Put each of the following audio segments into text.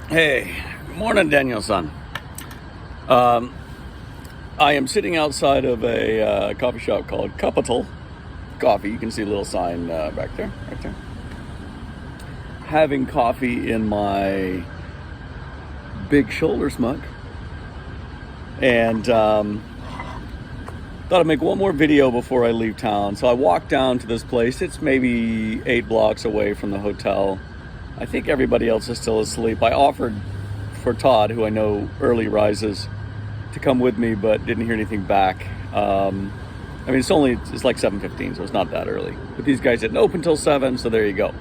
Hey, morning, Daniel-san. Um, I am sitting outside of a coffee shop called Capital Coffee. You can see a little sign back there, right there. Having coffee in my big shoulders mug. And thought I'd make one more video before I leave town. So I walked down to this place. It's maybe 8 blocks away from the hotel. I think everybody else is still asleep. I offered for Todd, who I know early rises, to come with me, but didn't hear anything back. It's like 7:15, so it's not that early. But these guys didn't open till 7, so there you go.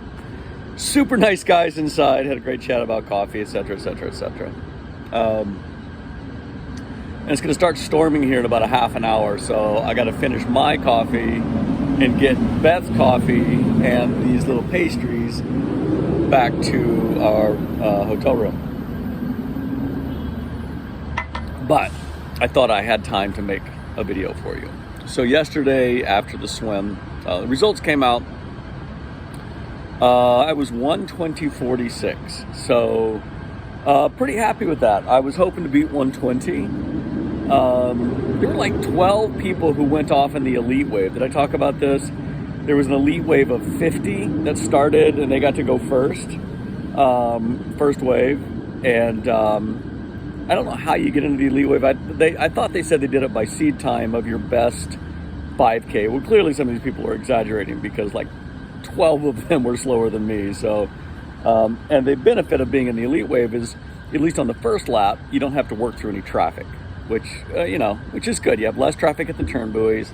Super nice guys inside. Had a great chat about coffee, etc., etc., etc. And it's going to start storming here in about a half an hour, so I got to finish my coffee and get Beth's coffee and these little pastries back to our hotel room. But I thought I had time to make a video for you. So yesterday after the swim, the results came out. I was 120.46, so pretty happy with that. I was hoping to beat 120. There were like 12 people who went off in the elite wave. Did I talk about this? There was an elite wave of 50 that started, and they got to go first wave. And I don't know how you get into the elite wave. I thought they said they did it by seed time of your best 5K. Well, clearly some of these people were exaggerating because like 12 of them were slower than me. So, and the benefit of being in the elite wave is, at least on the first lap, you don't have to work through any traffic, which is good. You have less traffic at the turn buoys.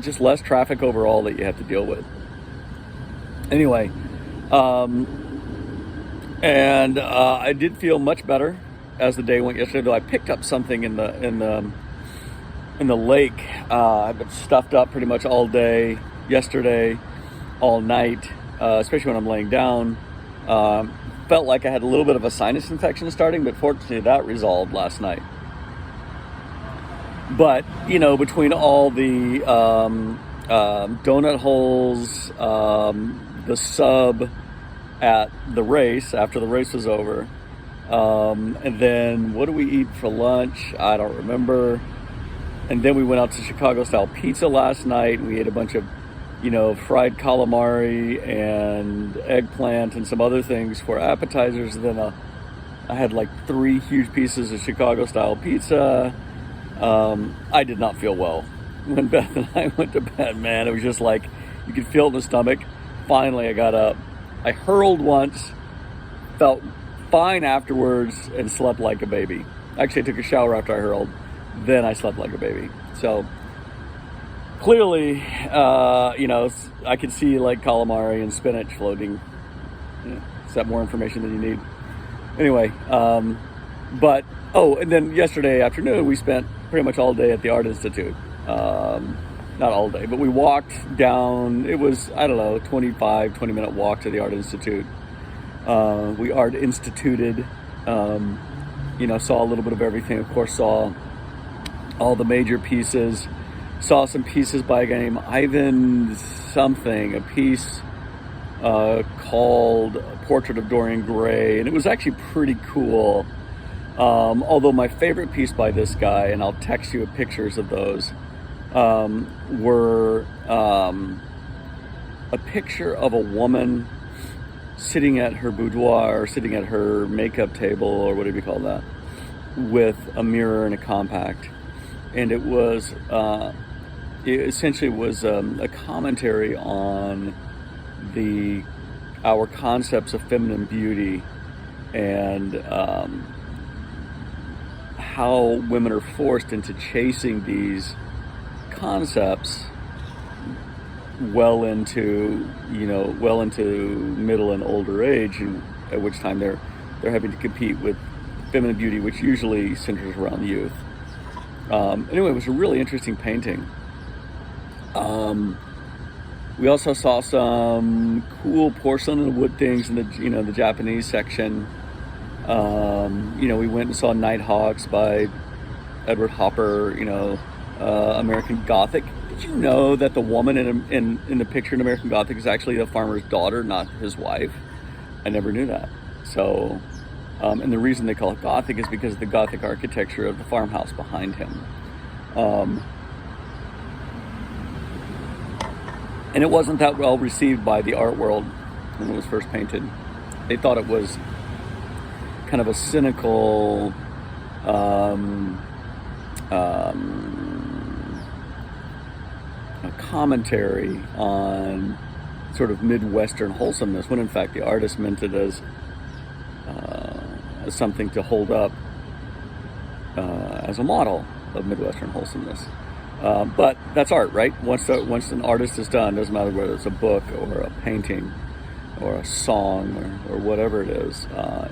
Just less traffic overall that you have to deal with. Anyway, I did feel much better as the day went yesterday. Though I picked up something in the lake. I've been stuffed up pretty much all day yesterday, all night, especially when I'm laying down. Felt like I had a little bit of a sinus infection starting, but fortunately that resolved last night. But, between all the donut holes, the sub at the race, after the race was over, and then what do we eat for lunch? I don't remember. And then we went out to Chicago-style pizza last night. We ate a bunch of, fried calamari and eggplant and some other things for appetizers. And then I had like 3 huge pieces of Chicago-style pizza. I did not feel well when Beth and I went to bed, man. It was just like, you could feel it in the stomach. Finally, I got up. I hurled once, felt fine afterwards, and slept like a baby. Actually, I took a shower after I hurled. Then I slept like a baby. So, clearly, I could see like calamari and spinach floating. Is that more information than you need? Anyway, and then yesterday afternoon, we spent pretty much all day at the Art Institute. Not all day, but we walked down. It was, 20-minute walk to the Art Institute. We art instituted, saw a little bit of everything. Of course, saw all the major pieces. Saw some pieces by a guy named Ivan something, a piece called Portrait of Dorian Gray, and it was actually pretty cool. Although my favorite piece by this guy, and I'll text you pictures of those, were a picture of a woman sitting at her boudoir, or sitting at her makeup table, or whatever you call that, with a mirror and a compact. And it was, it essentially was a commentary on our concepts of feminine beauty and how women are forced into chasing these concepts well into middle and older age, and at which time they're having to compete with feminine beauty, which usually centers around youth. Anyway, it was a really interesting painting. We also saw some cool porcelain and wood things in the Japanese section. We went and saw Nighthawks by Edward Hopper, American Gothic. Did you know that the woman in the picture in American Gothic is actually the farmer's daughter, not his wife? I never knew that. So, and the reason they call it Gothic is because of the Gothic architecture of the farmhouse behind him. And it wasn't that well received by the art world when it was first painted. They thought it was kind of a cynical, a commentary on sort of Midwestern wholesomeness, when in fact the artist meant it as something to hold up as a model of Midwestern wholesomeness. But that's art, right? Once an artist is done, doesn't matter whether it's a book or a painting or a song or whatever it is,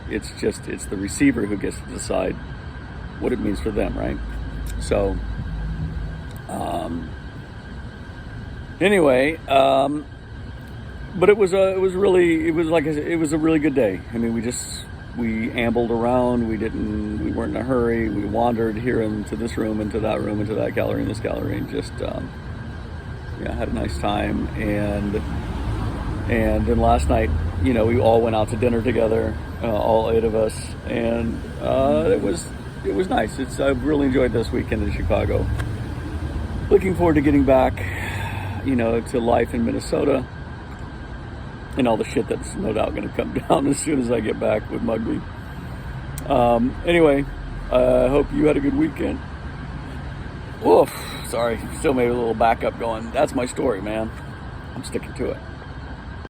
it's the receiver who gets to decide what it means for them, right? So, anyway, but it was a really good day. I mean, we ambled around. We weren't in a hurry. We wandered here into this room, into that room, into that gallery, and this gallery, and just had a nice time. And then last night, we all went out to dinner together, all 8 of us, and it was nice. I've really enjoyed this weekend in Chicago. Looking forward to getting back, to life in Minnesota, and all the shit that's no doubt going to come down as soon as I get back with Mugby. Anyway, I hope you had a good weekend. Oof, sorry, still made a little backup going. That's my story, man. I'm sticking to it.